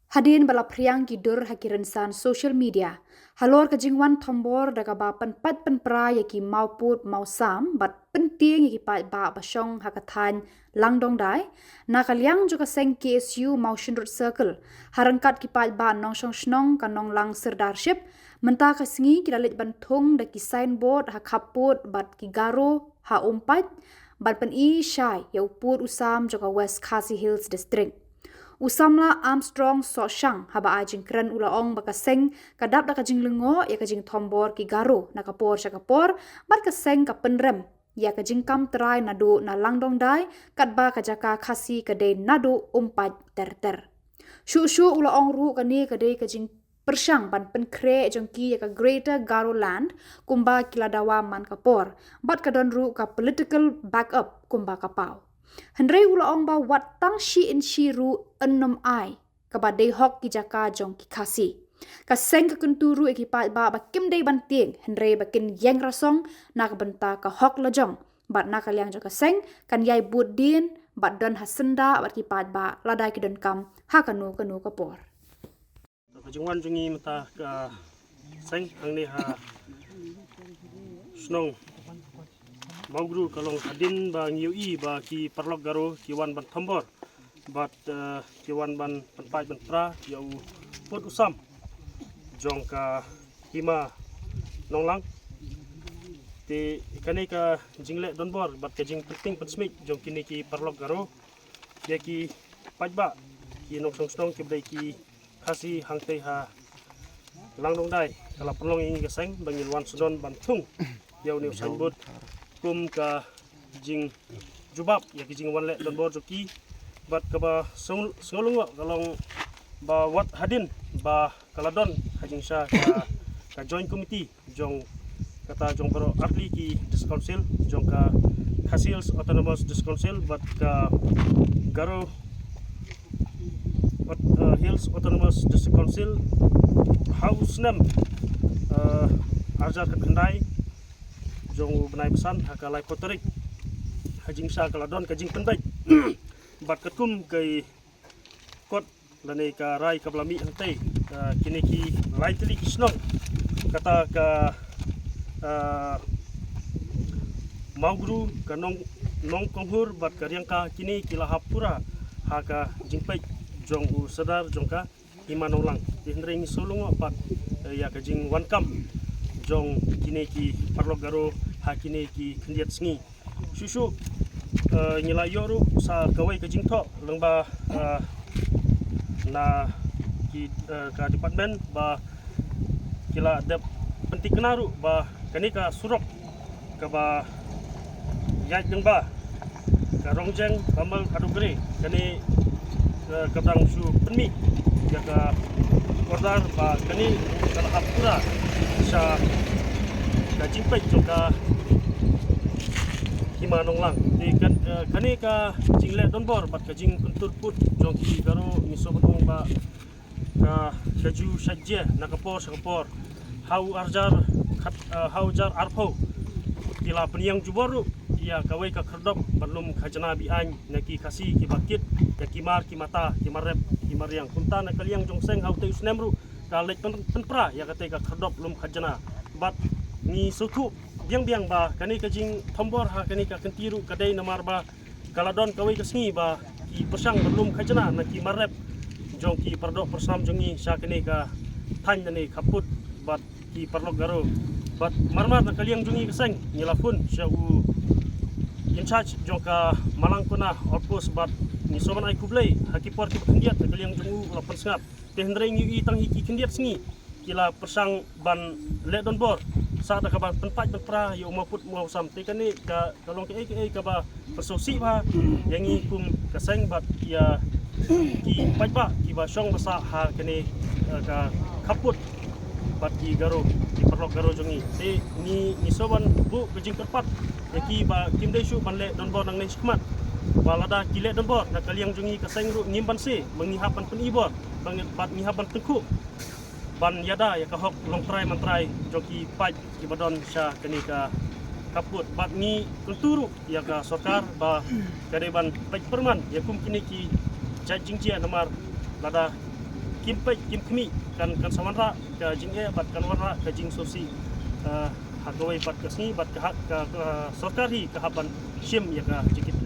Hadin bala priang kidur hakirensan social media. Halor kajingwan thombor daga ba penpat penpra yaki mauput mausam bat penting yaki ba basong hakathan langdong dai. Nakaliang juga seng KSU Motion Road Circle. Harangkat kipat ba nong song snong kanong lang serdarship. Mentah kasingi kidalit bantung daki signboard hakaput bat kigaro ha umpat. Bat pen I syai ya uput usam juga West Khasi Hills District. Usamla Armstrong Soshang haba ajing keren ulaong bakaseng kadap da kajing lengo ya kajing tombor ki garo na kapor syakapor bat kaseng ka penrem ya kajing kam terai nadu na langdong dai katba kajaka khasi kadai nadu umpat ter. Shu ulaong ru kani kadai kajing persyang ban penkre jongki ya ka Greater Garo Land kumba kiladawa man kapor bat kadon ru ka political backup kumba kapau. Hendrai ulaong ba wat tang shi in shi ru ennom ai kabadai hok ki jaka jong ki khasi kaseng ka kunturu ekipat ba kim dei banting hendrai bakin yang rasong nak benta ka hok lajong bat nak kaliang jaka seng kan yai bud din bat don hasenda bat kipat ba ladai ki don kam ha kanu kapor Kajungwan jungi mata ka seng ang ni ha snong Maugru kalong hadin ba ngiui ba ki parlok garo ki wan ban thambor bat ki wan ban panpai ban pra yau pot usam jong ka hima nonglang te kane ka jingle donbor bat ka jing penting pensmik jong kini ki parlok garo ya ki pajba ki nong song snong ki bdai ki khasi hangte ha langdong dai kala perlong ingi ka seng bangil wan sudon ban thung yau ni sambut kum ka jing jubab ya ki jing wanle don bor joki bat ka ba songolungo kalong ba wat hadin ba kaladon hajing sha ka joint committee jong kata jong baro atli ki dis council jong ka Khasi Hills Autonomous Dis Council bat ka Garo Hills Autonomous Dis Council house nem arjar khandai jong benai pesan hakalai poterik hajing sha kaladon kajing penbai bat katum kai kot lane ka rai ka blami ante kini ki lightly kisnong kata ka maugru ka nong konghur bat karyang ka kini kila hapura haka jingpai jong u sadar jongka imanonglang tihndring solungo bat ya kajing wankam jong kini ki parlok garo hakini ki kendiat sengi susu nyila yoru sa kawai kajing tok lengba na ki ka department ba kila dep penting kenaru ba kanika surok ka ba yai lengba ka rongjeng bamal kadugre kani kabrang su penmi ya ka ordar ba kani kala hapura sa kajing pai joka hima nonglang di kan kani ka jingle donbor bat kajing kuntur put jongki garo miso batong ba ka kaju sajje nakapor sakapor hau jar arpo kila peniang juboru ya kawai ka kerdom balum khajana bi an naki kasi ki bakit ya kimar ki mata ki marep ki mariang kunta na kaliang jongseng hau te usnemru ka lek penpra ya kate ka kerdop lum khajana bat ni suku biang ba kani kajing thombor ha kani ka kentiru kadai namar ba kaladon kawai kasngi ba ki persang belum khajana na ki marep jong ki pardok persam jongi sha kani ka than ni kaput bat ki parlok garo bat marmar na kaliang jongi kaseng nyilafun sha u in charge jong ka malangkuna outpost bat ni soman ai kublai hakipor ki kendiat na kaliang jongu lapan sengap tehendreng yu tang ki kendiat sengi kila persang ban le don bor sa da ka ban penpat berpra yo maput mau sampai kan ni ka kalong ke ka ba persosi ba yang i kum kaseng bat ya ki pajba ki ba song basa ha kene ka kaput bat ki garo ki perlok garo jongi te ni soban bu kejing kerpat ya ki ba kim dai shu ban le don bor nang nei skmat balada ki le don bor na kaliang jongi kaseng ru ngimban se mengihapan penibor banget bat ngihapan tengku ban yada ya kahok long try mantrai joki paj ki badon sha kenika kaput bat ni kulturu ya ka sokar ba kade ban paj perman ya kum kini ki jajing ji namar lada kim kmi kan sawanra ka jing bat kan warra ka jing sosi hakawai bat kasni bat ka sarkar hi ka haban shim ya ka jikit